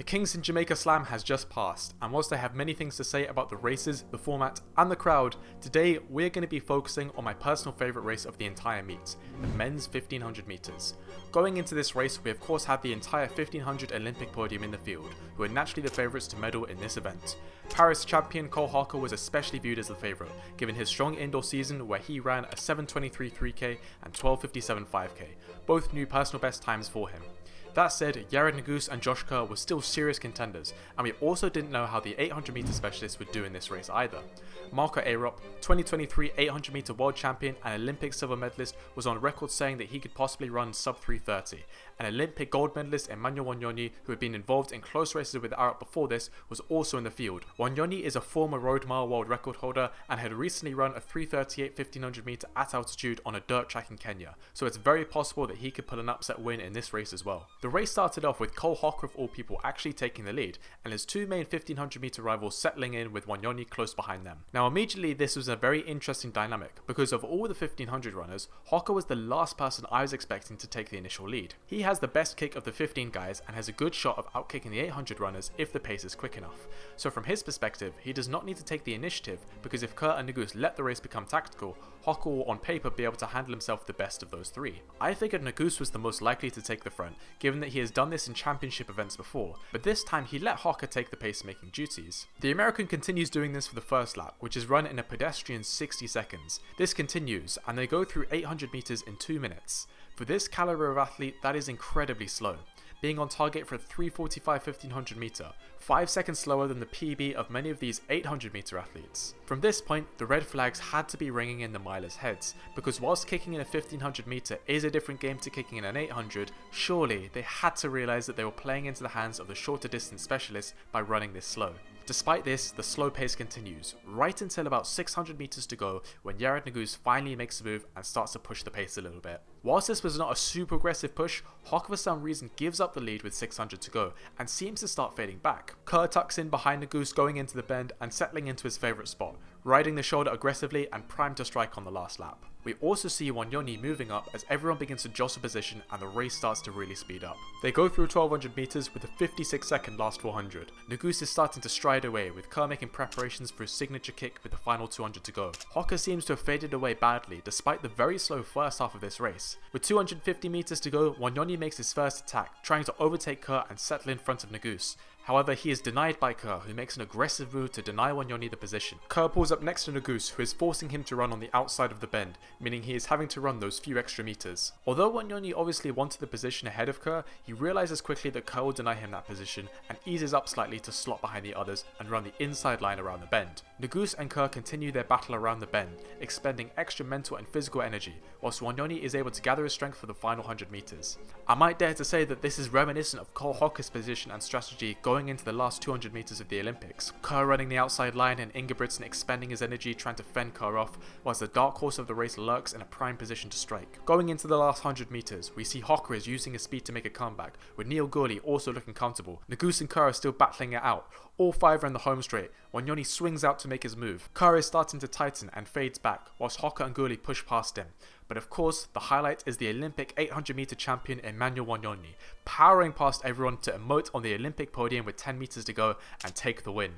The Kingston Jamaica Slam has just passed, and whilst I have many things to say about the races, the format, and the crowd, today we're going to be focusing on my personal favourite race of the entire meet, the men's 1500 metres. Going into this race, we of course had the entire 1500 Olympic Podium in the field, who are naturally the favourites to medal in this event. Paris champion Hocker was especially viewed as the favourite, given his strong indoor season where he ran a 7:23 3k and 12:57 5k, both new personal best times for him. That said, Yared, Nuguse and Kerr were still serious contenders, and we also didn't know how the 800 meter specialists would do in this race either. Marco Arop, 2023 800 meter world champion and Olympic silver medalist, was on record saying that he could possibly run sub 3:30. An Olympic gold medalist Emmanuel Wanyonyi, who had been involved in close races with Arop before this, was also in the field. Wanyonyi is a former road mile world record holder and had recently run a 3:38 1500 meter at altitude on a dirt track in Kenya, so it's very possible that he could pull an upset win in this race as well. The race started off with Hocker of all people actually taking the lead, and his two main 1500 meter rivals settling in with Wanyonyi close behind them. Now immediately this was a very interesting dynamic, because of all the 1500 runners, Hocker was the last person I was expecting to take the initial lead. He has the best kick of the 15 guys and has a good shot of outkicking the 800 runners if the pace is quick enough. So from his perspective, he does not need to take the initiative, because if Kerr and Nuguse let the race become tactical, Hocker will on paper be able to handle himself the best of those three. I figured Nuguse was the most likely to take the front, given that he has done this in championship events before, but this time he let Hocker take the pace-making duties. The American continues doing this for the first lap, which is run in a pedestrian 60 seconds. This continues, and they go through 800 meters in 2 minutes. For this caliber of athlete, that is incredibly slow, being on target for a 3:45 1500 meter, 5 seconds slower than the PB of many of these 800 meter athletes. From this point, the red flags had to be ringing in the milers' heads, because whilst kicking in a 1500 meter is a different game to kicking in an 800, surely they had to realise that they were playing into the hands of the shorter distance specialists by running this slow. Despite this, the slow pace continues, right until about 600 meters to go when Yared Nuguse finally makes a move and starts to push the pace a little bit. Whilst this was not a super aggressive push, Hocker for some reason gives up the lead with 600 to go and seems to start fading back. Kerr tucks in behind Nuguse going into the bend and settling into his favourite spot, riding the shoulder aggressively and primed to strike on the last lap. We also see Wanyonyi moving up as everyone begins to jostle position and the race starts to really speed up. They go through 1200 meters with a 56-second last 400. Nuguse is starting to stride away, with Kerr making preparations for his signature kick with the final 200 to go. Hocker seems to have faded away badly despite the very slow first half of this race. With 250 meters to go, Wanyonyi makes his first attack, trying to overtake Kerr and settle in front of Nuguse. However, he is denied by Kerr, who makes an aggressive move to deny Wanyonyi the position. Kerr pulls up next to Nuguse, who is forcing him to run on the outside of the bend, meaning he is having to run those few extra meters. Although Wanyonyi obviously wanted the position ahead of Kerr, he realizes quickly that Kerr will deny him that position and eases up slightly to slot behind the others and run the inside line around the bend. Nuguse and Kerr continue their battle around the bend, expending extra mental and physical energy, whilst Wanyonyi is able to gather his strength for the final 100 meters. I might dare to say that this is reminiscent of Hocker's position and strategy going into the last 200 meters of the Olympics. Kerr running the outside line and Ingebrigtsen expending his energy trying to fend Kerr off, whilst the dark horse of the race lurks in a prime position to strike. Going into the last 100 meters, we see Hocker is using his speed to make a comeback, with Neil Gourley also looking comfortable. Nuguse and Kerr are still battling it out. All five are in the home straight. Wanyonyi swings out to make his move. Kerr is starting to tighten and fades back, whilst Hocker and Gourley push past him. But of course, the highlight is the Olympic 800 meter champion Emmanuel Wanyonyi, powering past everyone to emote on the Olympic podium with 10 meters to go and take the win.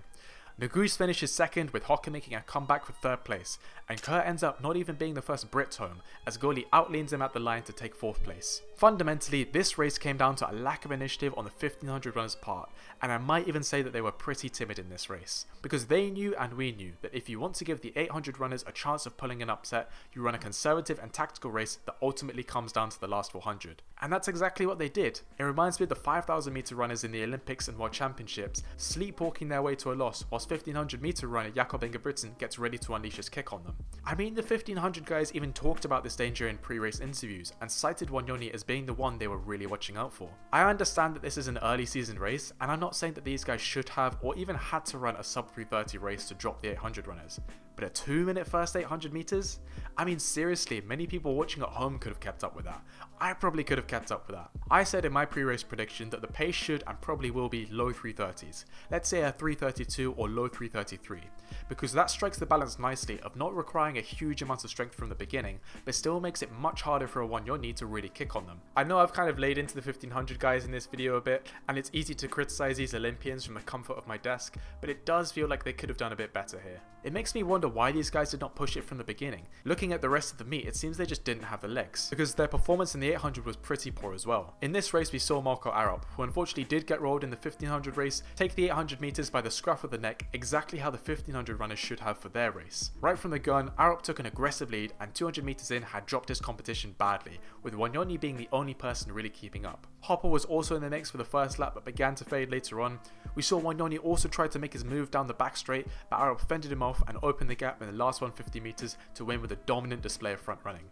Nuguse finishes second, with Hocker making a comeback for third place, and Kerr ends up not even being the first Brit home, as Gourley outleans him at the line to take fourth place. Fundamentally, this race came down to a lack of initiative on the 1500 runners' part, and I might even say that they were pretty timid in this race, because they knew and we knew that if you want to give the 800 runners a chance of pulling an upset, you run a conservative and tactical race that ultimately comes down to the last 400. And that's exactly what they did. It reminds me of the 5000 meter runners in the Olympics and World Championships, sleepwalking their way to a loss, whilst 1500 meter runner Jakob Ingebrigtsen gets ready to unleash his kick on them. I mean, the 1500 guys even talked about this danger in pre-race interviews and cited Wanyonyi as being the one they were really watching out for. I understand that this is an early season race, and I'm not saying that these guys should have or even had to run a sub 3:30 race to drop the 800 runners. but a 2-minute first 800 meters? I mean, seriously, many people watching at home could have kept up with that. I probably could have kept up with that. I said in my pre-race prediction that the pace should and probably will be low 330s. Let's say a 332 or low 333, because that strikes the balance nicely of not requiring a huge amount of strength from the beginning, but still makes it much harder for a Wanyonyi to really kick on them. I know I've kind of laid into the 1500 guys in this video a bit, and it's easy to criticize these Olympians from the comfort of my desk, but it does feel like they could have done a bit better here. It makes me wonder why these guys did not push it from the beginning. Looking at the rest of the meet, it seems they just didn't have the legs, because their performance in the 800 was pretty poor as well. In this race we saw Marco Arop, who unfortunately did get rolled in the 1500 race, take the 800 meters by the scruff of the neck, exactly how the 1500 runners should have for their race. Right from the gun, Arop took an aggressive lead and 200 meters in had dropped his competition badly, with Wanyonyi being the only person really keeping up. Hopper was also in the mix for the first lap but began to fade later on. We saw Wanyonyi also try to make his move down the back straight, but Arop fended him off and opened the gap in the last 150 meters to win with a dominant display of front running.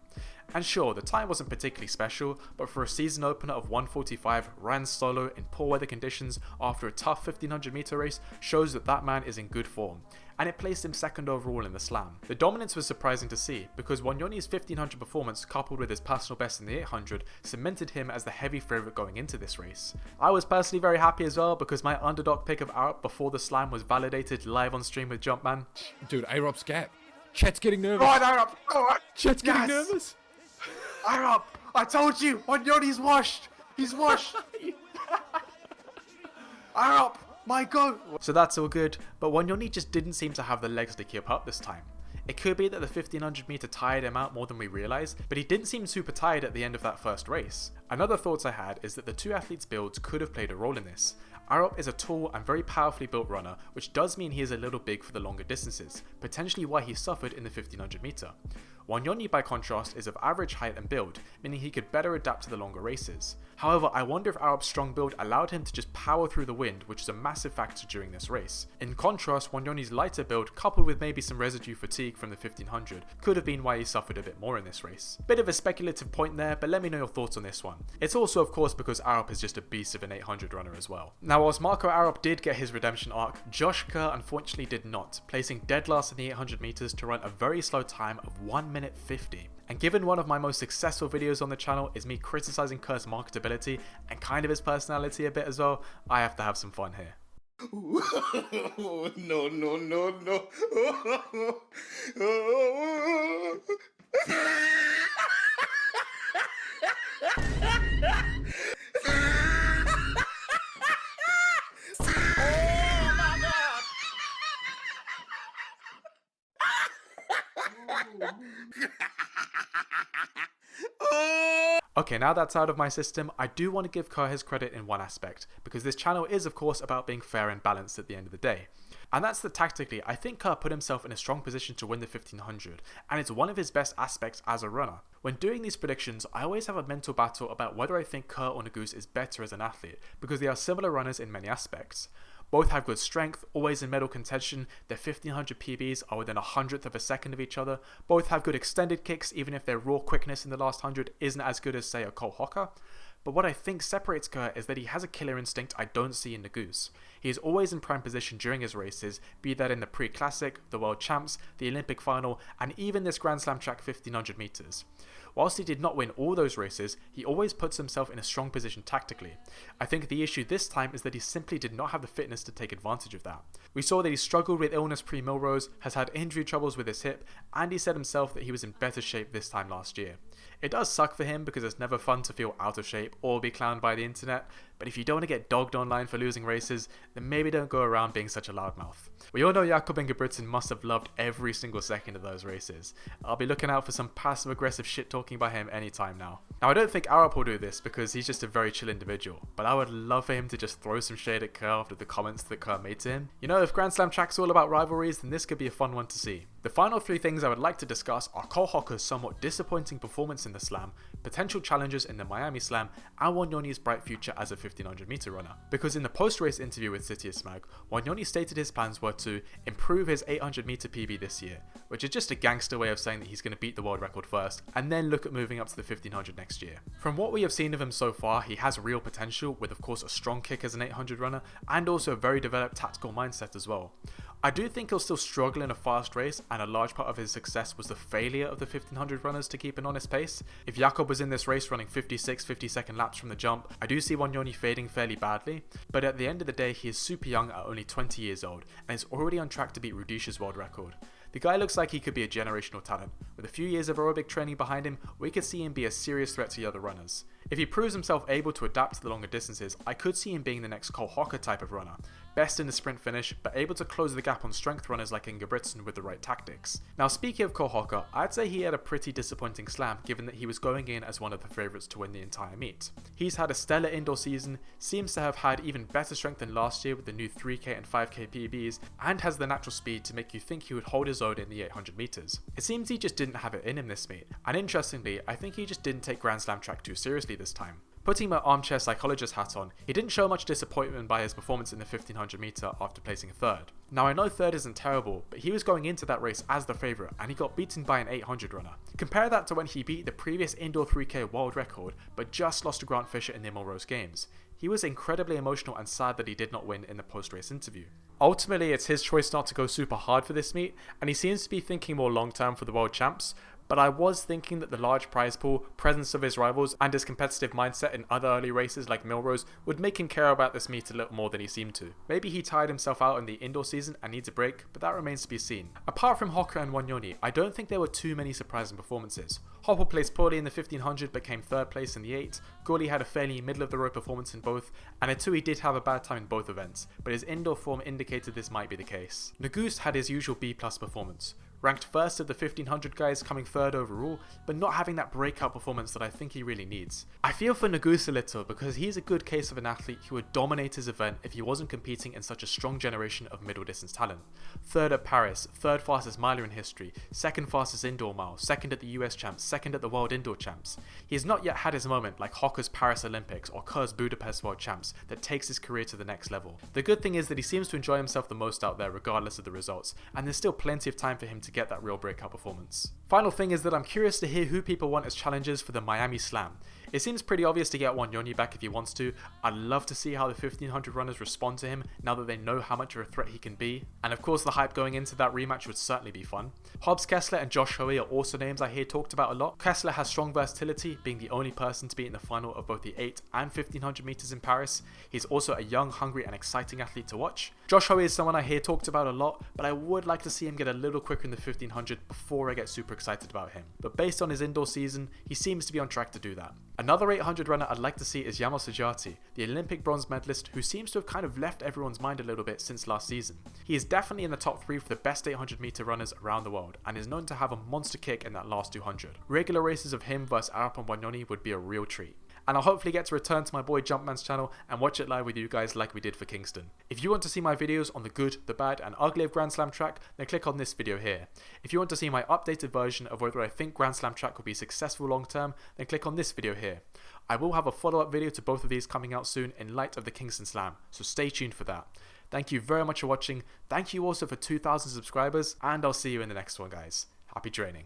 And sure, the time wasn't particularly special, but for a season opener of 1:45 ran solo in poor weather conditions after a tough 1500 meter race shows that that man is in good form, and it placed him second overall in the slam. The dominance was surprising to see, because Wanyonyi's 1500 performance coupled with his personal best in the 800 cemented him as the heavy favourite going into this race. I was personally very happy as well, because my underdog pick of Arop before the slam was validated live on stream with Jumpman. Dude, Arop's gap. Chet's getting nervous. Go on, Arop! Go on! Chet's getting nervous. Arop! I told you! Wanyonyi's washed! He's washed! Arop! My God! So that's all good, but Wanyonyi just didn't seem to have the legs to keep up this time. It could be that the 1500 meter tired him out more than we realised, but he didn't seem super tired at the end of that first race. Another thought I had is that the two athletes' builds could have played a role in this. Arop is a tall and very powerfully built runner, which does mean he is a little big for the longer distances, potentially why he suffered in the 1500 meter. Wanyonyi by contrast is of average height and build, meaning he could better adapt to the longer races. However, I wonder if Arop's strong build allowed him to just power through the wind, which is a massive factor during this race. In contrast, Wanyonyi's lighter build, coupled with maybe some residue fatigue from the 1500, could have been why he suffered a bit more in this race. Bit of a speculative point there, but let me know your thoughts on this one. It's also of course because Arop is just a beast of an 800 runner as well. Now whilst Marco Arop did get his redemption arc, Josh Kerr unfortunately did not, placing dead last in the 800 meters to run a very slow time of 1 minute 50. And given one of my most successful videos on the channel is me criticizing Kerr's marketability and kind of his personality a bit as well, I have to have some fun here. No, no, no, no. Okay, now that's out of my system, I do want to give Kerr his credit in one aspect, because this channel is of course about being fair and balanced at the end of the day. And that's that tactically, I think Kerr put himself in a strong position to win the 1500, and it's one of his best aspects as a runner. When doing these predictions, I always have a mental battle about whether I think Kerr or Nuguse is better as an athlete, because they are similar runners in many aspects. Both have good strength, always in medal contention, their 1500 PBs are within a hundredth of a second of each other, both have good extended kicks even if their raw quickness in the last 100 isn't as good as say a Cole Hocker. But what I think separates Kerr is that he has a killer instinct I don't see in Nuguse. He is always in prime position during his races, be that in the pre-classic, the World Champs, the Olympic final, and even this Grand Slam track 1500 meters. Whilst he did not win all those races, he always puts himself in a strong position tactically. I think the issue this time is that he simply did not have the fitness to take advantage of that. We saw that he struggled with illness pre-Millrose, has had injury troubles with his hip, and he said himself that he was in better shape this time last year. It does suck for him because it's never fun to feel out of shape or be clowned by the internet, but if you don't want to get dogged online for losing races, then maybe don't go around being such a loudmouth. We all know Jakob Ingebrigtsen must have loved every single second of those races. I'll be looking out for some passive aggressive shit talking by him anytime now. Now I don't think Arop will do this because he's just a very chill individual, but I would love for him to just throw some shade at Kerr after the comments that Kerr made to him. You know, if Grand Slam track's all about rivalries, then this could be a fun one to see. The final three things I would like to discuss are Cole Hocker's somewhat disappointing performance in the slam, potential challenges in the Miami slam, and Wanyonyi's bright future as a 1500 meter runner. Because in the post-race interview with Citius Mag, Wanyonyi stated his plans were to improve his 800 meter PB this year, which is just a gangster way of saying that he's going to beat the world record first and then look at moving up to the 1500 next year. From what we have seen of him so far, he has real potential with of course a strong kick as an 800 runner and also a very developed tactical mindset as well. I do think he'll still struggle in a fast race, and a large part of his success was the failure of the 1500 runners to keep an honest pace. If Jakob was in this race running 50-second laps from the jump, I do see Wanyonyi fading fairly badly, but at the end of the day he is super young at only 20 years old and is already on track to beat Rudisha's world record. The guy looks like he could be a generational talent. With a few years of aerobic training behind him, we could see him be a serious threat to the other runners. If he proves himself able to adapt to the longer distances, I could see him being the next Hocker type of runner. Best in the sprint finish, but able to close the gap on strength runners like Ingebrigtsen with the right tactics. Now speaking of Hocker, I'd say he had a pretty disappointing slam given that he was going in as one of the favourites to win the entire meet. He's had a stellar indoor season, seems to have had even better strength than last year with the new 3k and 5k PBs, and has the natural speed to make you think he would hold his own in the 800 metres. It seems he just didn't have it in him this meet, and interestingly, I think he just didn't take Grand Slam track too seriously this time. Putting my armchair psychologist hat on, he didn't show much disappointment by his performance in the 1500 meter after placing third. Now I know third isn't terrible, but he was going into that race as the favourite and he got beaten by an 800 runner. Compare that to when he beat the previous indoor 3k world record but just lost to Grant Fisher in the Melrose Games. He was incredibly emotional and sad that he did not win in the post-race interview. Ultimately, it's his choice not to go super hard for this meet, and he seems to be thinking more long-term for the world champs, but I was thinking that the large prize pool, presence of his rivals, and his competitive mindset in other early races like Melrose would make him care about this meet a little more than he seemed to. Maybe he tired himself out in the indoor season and needs a break, but that remains to be seen. Apart from Hocker and Wanyonyi, I don't think there were too many surprising performances. Hopper placed poorly in the 1500 but came third place in the 8, Gawley had a fairly middle of the road performance in both, and Atui did have a bad time in both events, but his indoor form indicated this might be the case. Nuguse had his usual B+ performance. Ranked first of the 1500 guys, coming third overall, but not having that breakout performance that I think he really needs. I feel for Nuguse a little because he's a good case of an athlete who would dominate his event if he wasn't competing in such a strong generation of middle distance talent. Third at Paris, third fastest miler in history, second fastest indoor mile, second at the US champs, second at the world indoor champs. He has not yet had his moment like Hocker's Paris Olympics or Kerr's Budapest world champs that takes his career to the next level. The good thing is that he seems to enjoy himself the most out there regardless of the results, and there's still plenty of time for him to get that real breakout performance. Final thing is that I'm curious to hear who people want as challengers for the Miami Slam. It seems pretty obvious to get Wanyonyi back if he wants to. I'd love to see how the 1500 runners respond to him now that they know how much of a threat he can be. And of course the hype going into that rematch would certainly be fun. Hobbs Kessler and Josh Hoey are also names I hear talked about a lot. Kessler has strong versatility, being the only person to be in the final of both the 8 and 1500 meters in Paris. He's also a young, hungry and exciting athlete to watch. Josh Hoey is someone I hear talked about a lot, but I would like to see him get a little quicker in the 1500 before I get super excited about him. But based on his indoor season, he seems to be on track to do that. Another 800 runner I'd like to see is Yamo Sajati, the Olympic bronze medalist who seems to have kind of left everyone's mind a little bit since last season. He is definitely in the top 3 for the best 800 meter runners around the world and is known to have a monster kick in that last 200. Regular races of him versus Arap and Wanyonyi would be a real treat. And I'll hopefully get to return to my boy Jumpman's channel and watch it live with you guys like we did for Kingston. If you want to see my videos on the good, the bad and ugly of Grand Slam track, then click on this video here. If you want to see my updated version of whether I think Grand Slam track will be successful long term, then click on this video here. I will have a follow-up video to both of these coming out soon in light of the Kingston Slam, so stay tuned for that. Thank you very much for watching, thank you also for 2,000 subscribers, and I'll see you in the next one guys. Happy training.